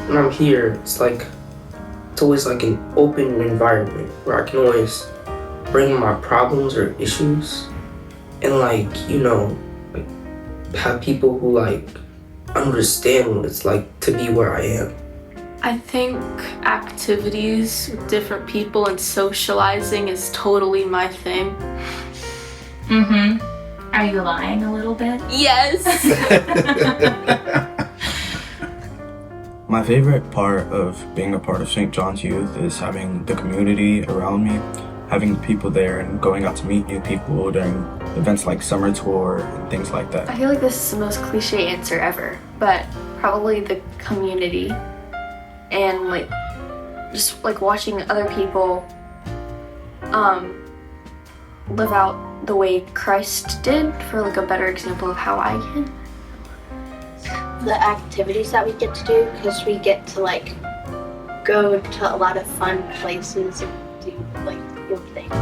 when I'm here, it's always like an open environment where I can always bring my problems or issues and like have people who like understand what it's like to be where I am. I think activities with different people and socializing is totally my thing. Are you lying a little bit? Yes! My favorite part of being a part of St. John's Youth is having the community around me, having people there and going out to meet new people during events like summer tour and things like that. I feel like this is the most cliche answer ever, but probably the community and like just like watching other people live out the way Christ did for like a better example of how I can. The activities that we get to do, because we get to like go to a lot of fun places and do like cool things.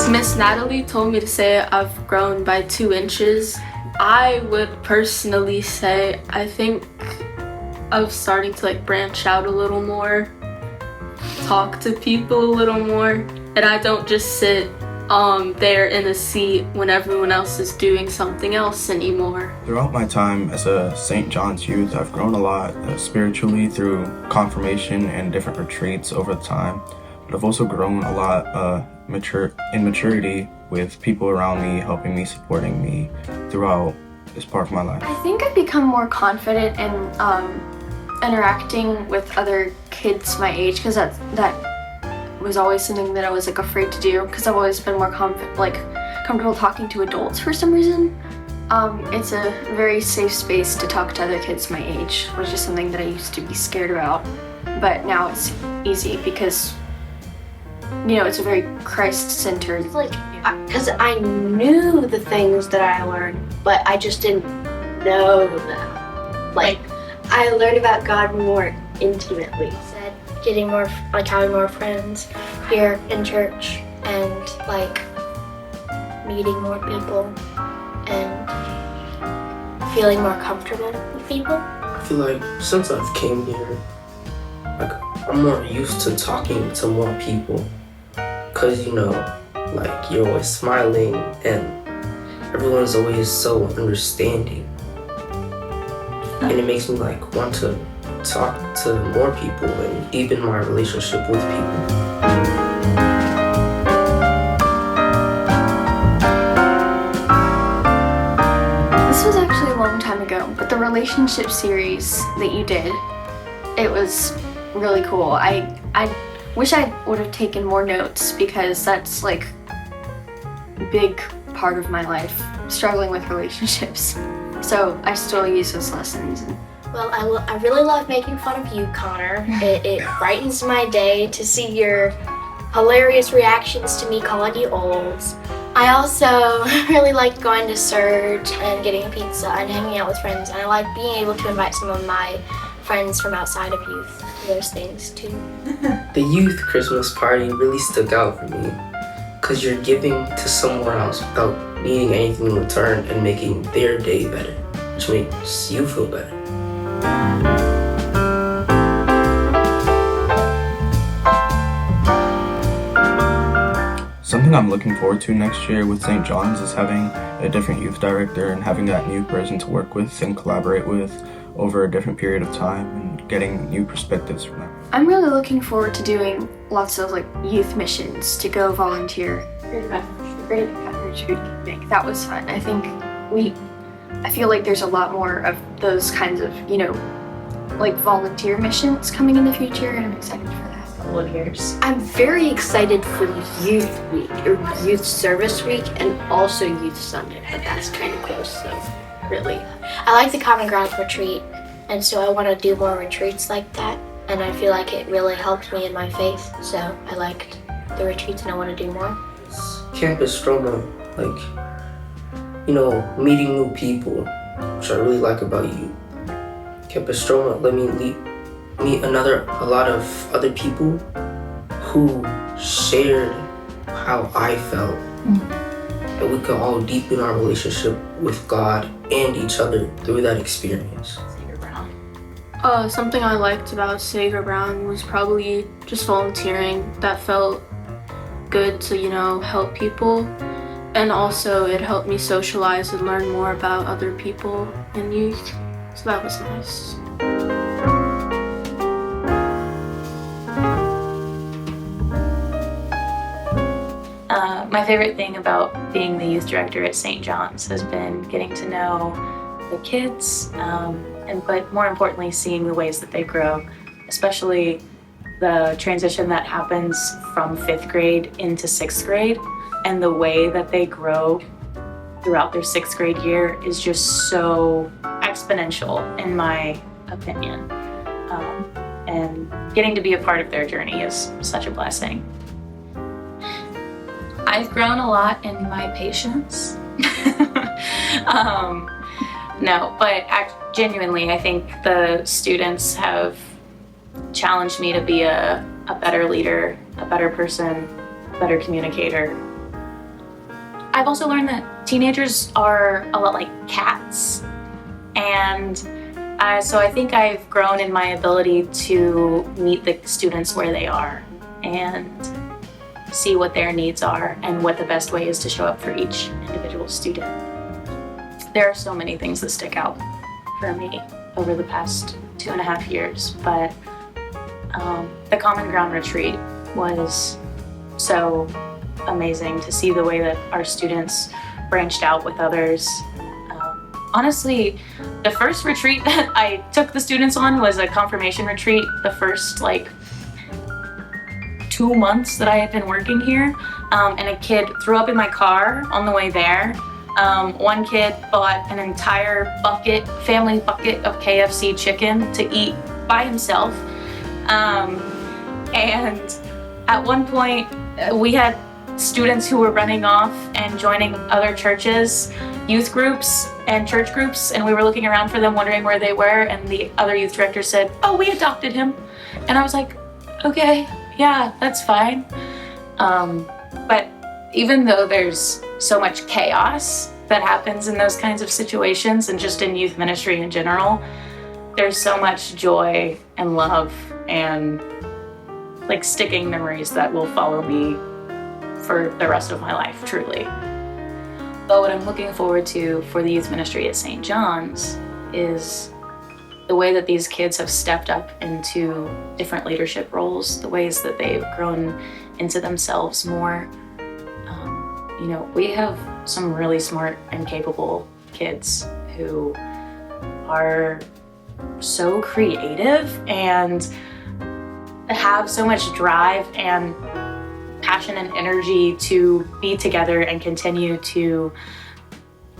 Miss Natalie told me to say I've grown by 2 inches. I would personally say I think of starting to like branch out a little more, talk to people a little more, and I don't just sit there in a seat when everyone else is doing something else anymore. Throughout my time as a St. John's Youth, I've grown a lot spiritually through confirmation and different retreats over time, but I've also grown a lot in maturity with people around me, helping me, supporting me throughout this part of my life. I think I've become more confident in interacting with other kids my age, because that was always something that I was like afraid to do, because I've always been more comfortable talking to adults for some reason. It's a very safe space to talk to other kids my age, which is something that I used to be scared about, but now it's easy because it's a very Christ-centered. It's like, because I knew the things that I learned, but I just didn't know them. Like, I learned about God more intimately. Said getting more, like having more friends here in church and like meeting more people and feeling more comfortable with people. I feel like since I've came here, like I'm more used to talking to more people, cause like you're always smiling and everyone's always so understanding, and it makes me like want to talk to more people and deepen my relationship with people. This was actually a long time ago, but the relationship series that you did, it was really cool. I wish I would have taken more notes, because that's like a big part of my life, struggling with relationships. So I still use those lessons. Well, I really love making fun of you, Connor. It brightens my day to see your hilarious reactions to me calling you old. I also really like going to Surge and getting a pizza and hanging out with friends, and I like being able to invite some of my friends from outside of youth to those things too. The youth Christmas party really stuck out for me, because you're giving to someone else without needing anything in return and making their day better, which makes you feel better. Something I'm looking forward to next year with St. John's is having a different youth director and having that new person to work with and collaborate with over a different period of time and getting new perspectives from them. I'm really looking forward to doing lots of like youth missions, to go volunteer. Great retreat. That was fun. I feel like there's a lot more of those kinds of, like volunteer missions coming in the future, and I'm excited for that. I'm very excited for Youth Week, or Youth Service Week, and also Youth Sunday, but that's kind of close, so really. I like the Common Ground retreat, and so I want to do more retreats like that, and I feel like it really helped me in my faith, so I liked the retreats and I want to do more. Campus Stroma, meeting new people, which I really like about you. Campus Stroma let me meet a lot of other people who shared how I felt. And we could all deepen our relationship with God and each other through that experience. Xavier Brown. Something I liked about Xavier Brown was probably just volunteering. That felt good to, help people. And also it helped me socialize and learn more about other people in youth. So that was nice. My favorite thing about being the youth director at St. John's has been getting to know the kids, but more importantly, seeing the ways that they grow, especially the transition that happens from 5th grade into 6th grade, and the way that they grow throughout their 6th grade year is just so exponential, in my opinion. And getting to be a part of their journey is such a blessing. I've grown a lot in my patience. Genuinely, I think the students have challenged me to be a better leader, a better person, a better communicator. I've also learned that teenagers are a lot like cats. And so I think I've grown in my ability to meet the students where they are and see what their needs are and what the best way is to show up for each individual student. There are so many things that stick out for me over the past 2.5 years, but the Common Ground retreat was so amazing to see the way that our students branched out with others. Honestly, the first retreat that I took the students on was a confirmation retreat, the first 2 months that I had been working here, and a kid threw up in my car on the way there. One kid bought an entire family bucket of KFC chicken to eat by himself. And at one point, we had students who were running off and joining other churches, youth groups and church groups, and we were looking around for them, wondering where they were, and the other youth director said, "Oh, we adopted him." And I was like, okay, yeah, that's fine. But even though there's so much chaos that happens in those kinds of situations, and just in youth ministry in general, there's so much joy and love and sticking memories that will follow me for the rest of my life, truly. But what I'm looking forward to for the youth ministry at St. John's is the way that these kids have stepped up into different leadership roles, the ways that they've grown into themselves more. We have some really smart and capable kids who are so creative and have so much drive and passion and energy to be together and continue to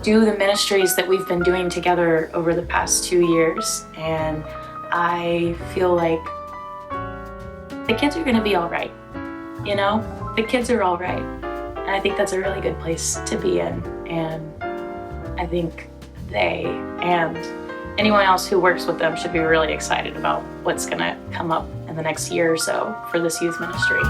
do the ministries that we've been doing together over the past 2 years. And I feel like the kids are gonna be all right. The kids are all right. And I think that's a really good place to be in. And I think they and anyone else who works with them should be really excited about what's gonna come up in the next year or so for this youth ministry.